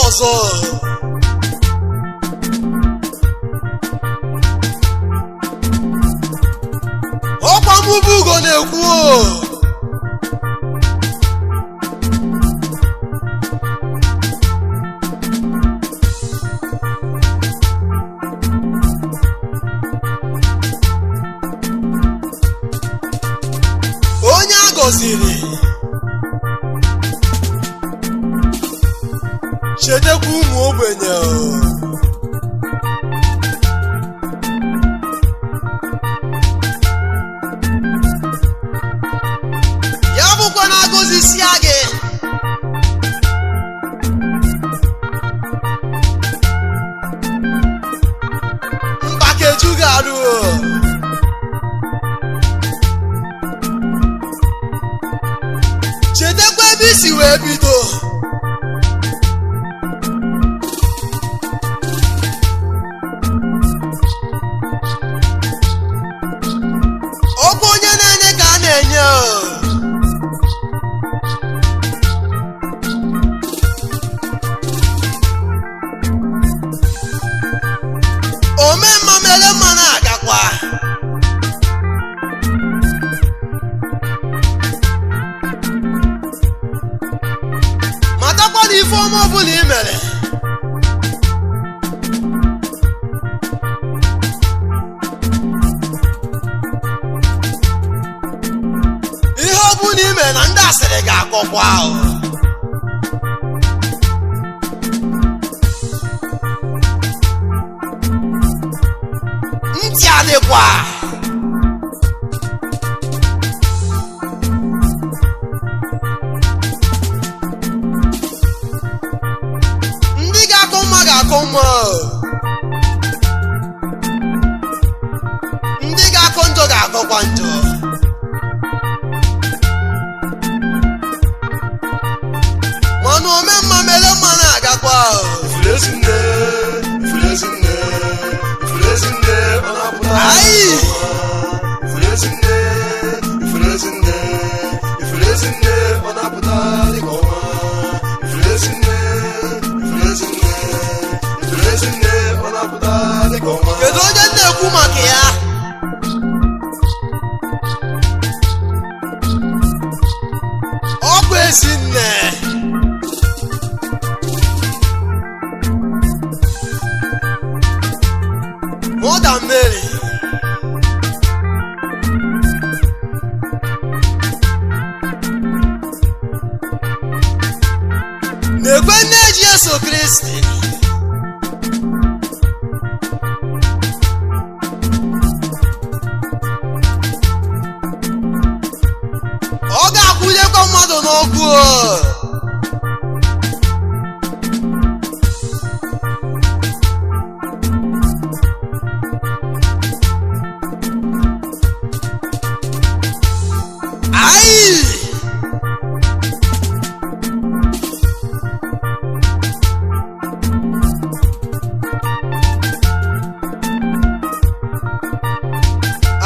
ọzọ. Ọkwa mụbụ ugo na-ekwu onye a gọziri chetakwa ụmụ ogbenye. Ya bụkwa na agọzisia gị mgbakeju ga-arụ. Chetakwa ebe isi wee bido. Ọ bụ onye na-enye ka a na-enye. Omemma mere mma na-agakwa. Matakwa na ife ọma ọbụla i mere ihe ọbụla i mere na ndị asịrị ga-akọkwa ahụ. Ntị adịkwa. Ndị ga-akọ mma ga-akọ mma. Ndị ga-akọ njọ ga-akọkwa njọ. Mana omemma mere mma na-agakwa. Ifulu Ezinne, Ifulu Ezinne, Ifulu Ezinne, ọ na-apụta. Ifulu Ezinne, Ifulu Ezinne, Ifulu Ezinne, ọ na-apụta dịka ọnwa. Ifulu Ezinne, Ifulu Ezinne, Ifulu Ezinne, ọ na-apụta dịka ọnwa. Kedu onye na-ekwu maka ya? Ọ bụ Ezinne. Mother Mary. Na-ekwe nne Jesu Kristi.